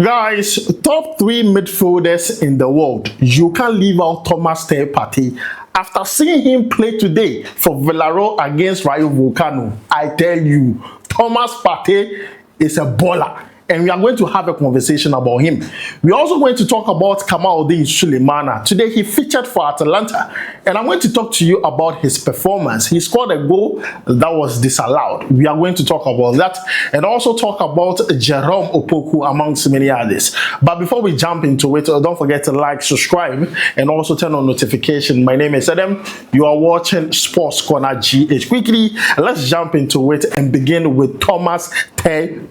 Guys, top 3 midfielders in the world. You can't leave out Partey. After seeing him play today for Villarreal against Rayo Vallecano, I tell you, Partey is a baller. And we are going to have a conversation about him. We're also going to talk about Kamaldeen Sulemana. Today he featured for Atalanta, and I'm going to talk to you about his performance. He scored a goal that was disallowed. We are going to talk about that and also talk about Jerome Opoku amongst many others. But before we jump into it, don't forget to like, subscribe, and also turn on notification. My name is Adam. You are watching SportsCornerGH. Quickly, let's jump into it and begin with Partey.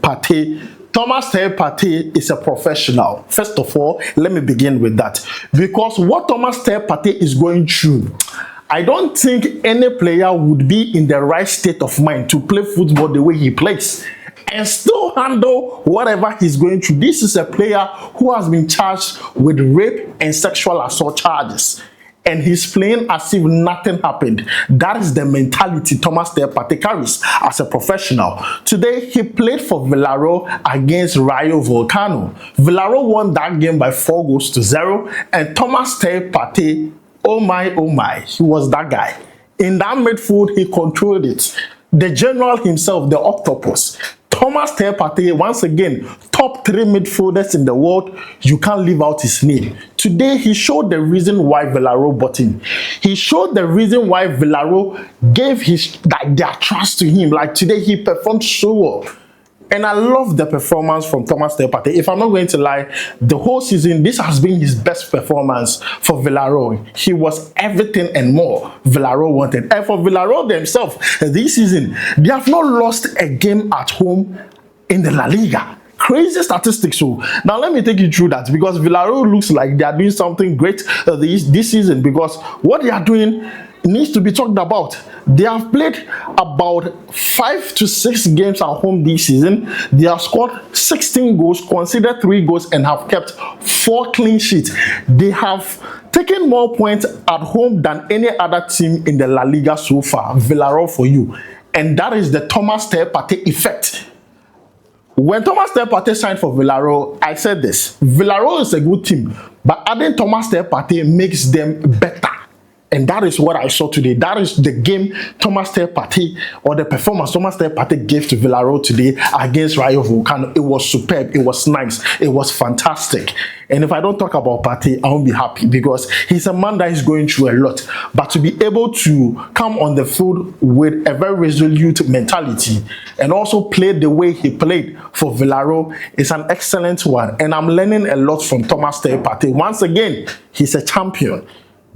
Partey is a professional. First of all, let me begin with that. Because what Partey is going through, I don't think any player would be in the right state of mind to play football the way he plays and still handle whatever he's going through. This is a player who has been charged with rape and sexual assault charges, and he's playing as if nothing happened. That is the mentality Partey carries as a professional. Today, he played for Villarreal against Rayo Vallecano. Villarreal won that game by 4-0, and Partey, oh my, he was that guy. In that midfield, he controlled it. The general himself, the octopus. Partey, once again, top 3 midfielders in the world. You can't leave out his name. Today, he showed the reason why Villarreal bought him. He showed the reason why Villarreal gave their trust to him. Like today, he performed so well. And I love the performance from Partey. If I'm not going to lie, the whole season, this has been his best performance for Villarreal. He was everything and more Villarreal wanted. And for Villarreal themselves, this season, they have not lost a game at home in the La Liga. Crazy statistics. So now let me take you through that, because Villarreal looks like they are doing something great this season, because what they are doing needs to be talked about. They have played about 5 to 6 games at home this season. They have scored 16 goals, conceded 3 goals, and have kept 4 clean sheets. They have taken more points at home than any other team in the La Liga so far. Villarreal for you. And that is the Partey effect. When Partey signed for Villarreal, I said this: Villarreal is a good team, but adding Partey makes them better. And that is what I saw today. That is the game Partey, or the performance Partey gave to Villarreal today against Rayo Vallecano. It was superb. It was nice. It was fantastic. And if I don't talk about Partey, I won't be happy, because he's a man that is going through a lot. But to be able to come on the field with a very resolute mentality and also play the way he played for Villarreal is an excellent one. And I'm learning a lot from Partey. Once again, he's a champion.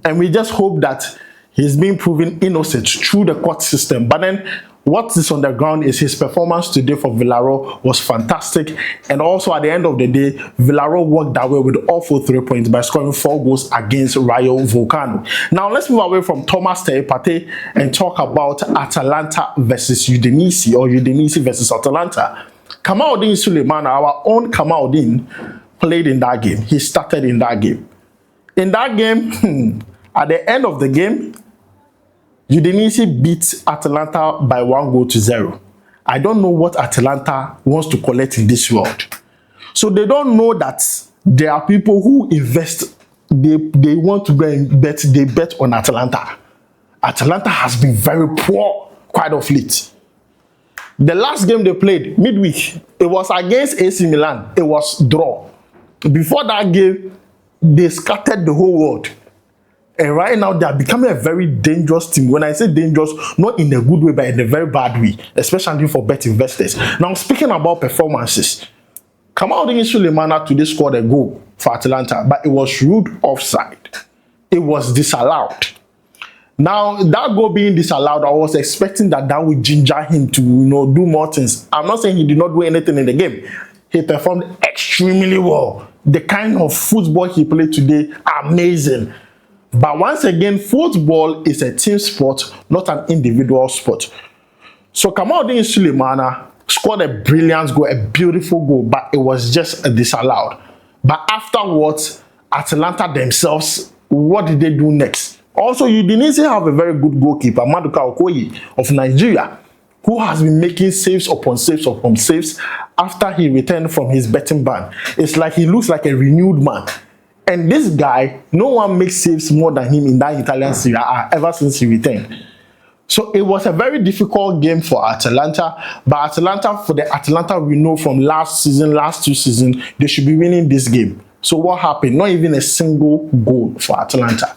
And we just hope that he's being proven innocent through the court system. But then what is on the ground is his performance today for Villarreal was fantastic. And also at the end of the day, Villarreal walked away with all 3 points by scoring 4 goals against Rayo Vallecano. Now let's move away from Partey and talk about Atalanta versus Udinese, or Udinese versus Atalanta. Kamaldeen Sulemana, our own Kamaldeen, played in that game. He started in that game. In that game, at the end of the game, Udinese beat Atalanta by 1-0. I don't know what Atalanta wants to collect in this world. So they don't know that there are people who invest, they want to go and bet, they bet on Atalanta. Atalanta has been very poor quite of late. The last game they played, midweek, it was against AC Milan. It was draw. Before that game, they scattered the whole world. And right now, they are becoming a very dangerous team. When I say dangerous, not in a good way, but in a very bad way, especially for bet investors. Now, speaking about performances, Kamaldeen Sulemana today scored a goal for Atalanta, but it was ruled offside. It was disallowed. Now, that goal being disallowed, I was expecting that would ginger him to, do more things. I'm not saying he did not do anything in the game. He performed extremely well. The kind of football he played today, amazing. But once again, football is a team sport, not an individual sport. So Kamaldeen Sulemana scored a brilliant goal, a beautiful goal, but it was just disallowed. But afterwards, Atalanta themselves, what did they do next? Also, Udinese have a very good goalkeeper, Maduka Okoye of Nigeria. who has been making saves upon saves upon saves after he returned from his betting ban. It's like he looks like a renewed man. And this guy, no one makes saves more than him in that Italian Serie A ever since he returned. So it was a very difficult game for Atalanta, but for the Atalanta we know from last two seasons, they should be winning this game. So what happened? Not even a single goal for Atalanta.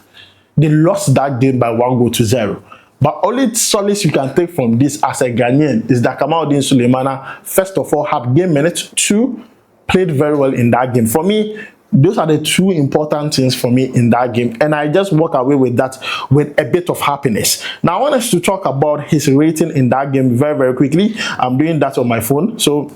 They lost that game by 1-0. But only solace you can take from this as a Ghanaian is that Kamaldeen Sulemana, first of all, had game minutes. 2, played very well in that game. For me, those are the 2 important things for me in that game, and I just walk away with that with a bit of happiness. Now I want us to talk about his rating in that game very, very quickly. I'm doing that on my phone. So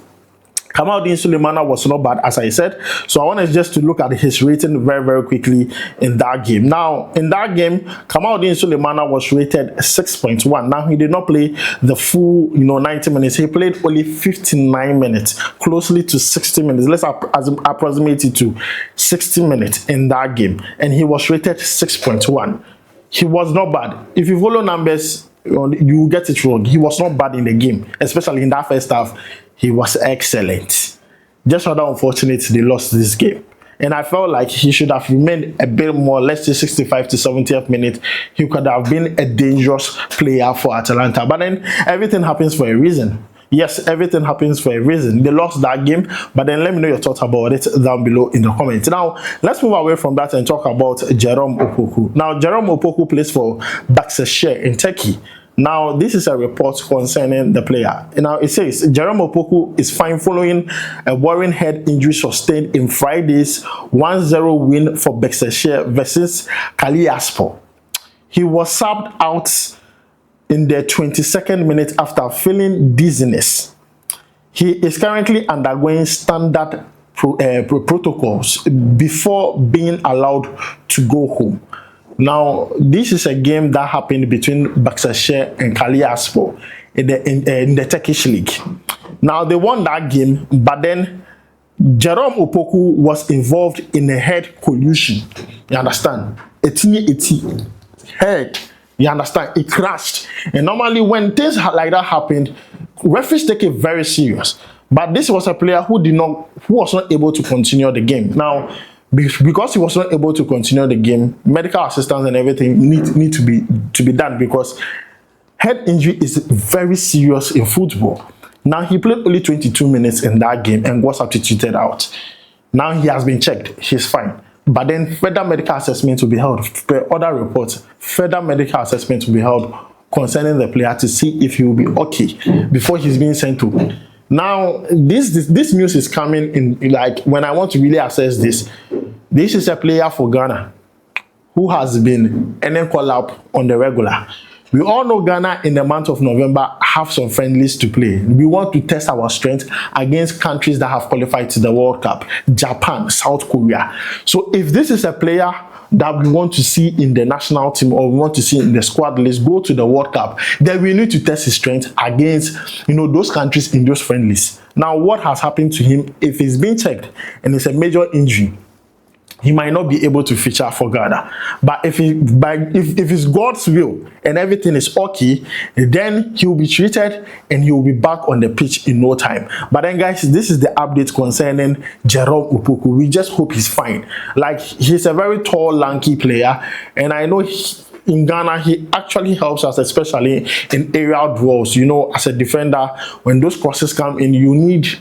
Kamaldeen Sulemana was not bad, as I said. So I want us just to look at his rating very, very quickly in that game. Now, in that game, Kamaldeen Sulemana was rated 6.1. Now, he did not play the full, 90 minutes. He played only 59 minutes, closely to 60 minutes. Let's approximate it to 60 minutes in that game. And he was rated 6.1. He was not bad. If you follow numbers, you get it wrong. He was not bad in the game, especially in that first half. He was excellent. Just rather unfortunate they lost this game. And I felt like he should have remained a bit more, let's say 65 to 70th minute. He could have been a dangerous player for Atalanta. But then everything happens for a reason. Yes, everything happens for a reason. They lost that game, but then let me know your thoughts about it down below in the comments. Now, let's move away from that and talk about Jerome Opoku. Now, Jerome Opoku plays for Başakşehir in Turkey. Now, this is a report concerning the player. Now, it says Jerome Opoku is fine following a worrying head injury sustained in Friday's 1-0 win for Başakşehir versus Kayserispor. He was subbed out in the 22nd minute after feeling dizziness. He is currently undergoing standard protocols before being allowed to go home. Now, this is a game that happened between Başakşehir and Kayserispor in the Turkish league. Now, they won that game, but then Jerome Opoku was involved in a head collision. You understand? It's head. You understand? It crashed. And normally, when things like that happened, referees take it very serious. But this was a player who was not able to continue the game. Now, because he was not able to continue the game, medical assistance and everything need to be done, because head injury is very serious in football. Now, he played only 22 minutes in that game and was substituted out. Now he has been checked, he's fine. But then further medical assessment will be held. Per other reports, further medical assessment will be held concerning the player to see if he will be okay before he's being sent to. Now, this news is coming in, like, when I want to really assess this. This is a player for Ghana who has been earning call-up on the regular. We all know Ghana in the month of November have some friendlies to play. We want to test our strength against countries that have qualified to the World Cup: Japan, South Korea. So if this is a player that we want to see in the national team, or we want to see in the squad list go to the World Cup, then we need to test his strength against, those countries in those friendlies. Now, what has happened to him? If he's been checked and it's a major injury, he might not be able to feature for Ghana. But if it's God's will and everything is okay, then he will be treated and he will be back on the pitch in no time. But then, guys, this is the update concerning Jerome Opoku. We just hope he's fine. Like, he's a very tall, lanky player, and I know in Ghana, he actually helps us, especially in aerial duels. As a defender, when those crosses come in, you need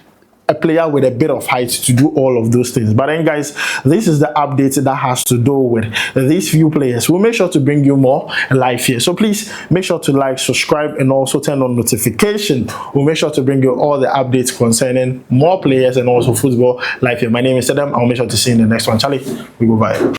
a player with a bit of height to do all of those things. But then, guys, this is the update that has to do with these few players. We'll make sure to bring you more live here. So please make sure to like, subscribe, and also turn on notification. We'll make sure to bring you all the updates concerning more players and also football live here. My name is Adam. I'll make sure to see you in the next one. Charlie, we go bye.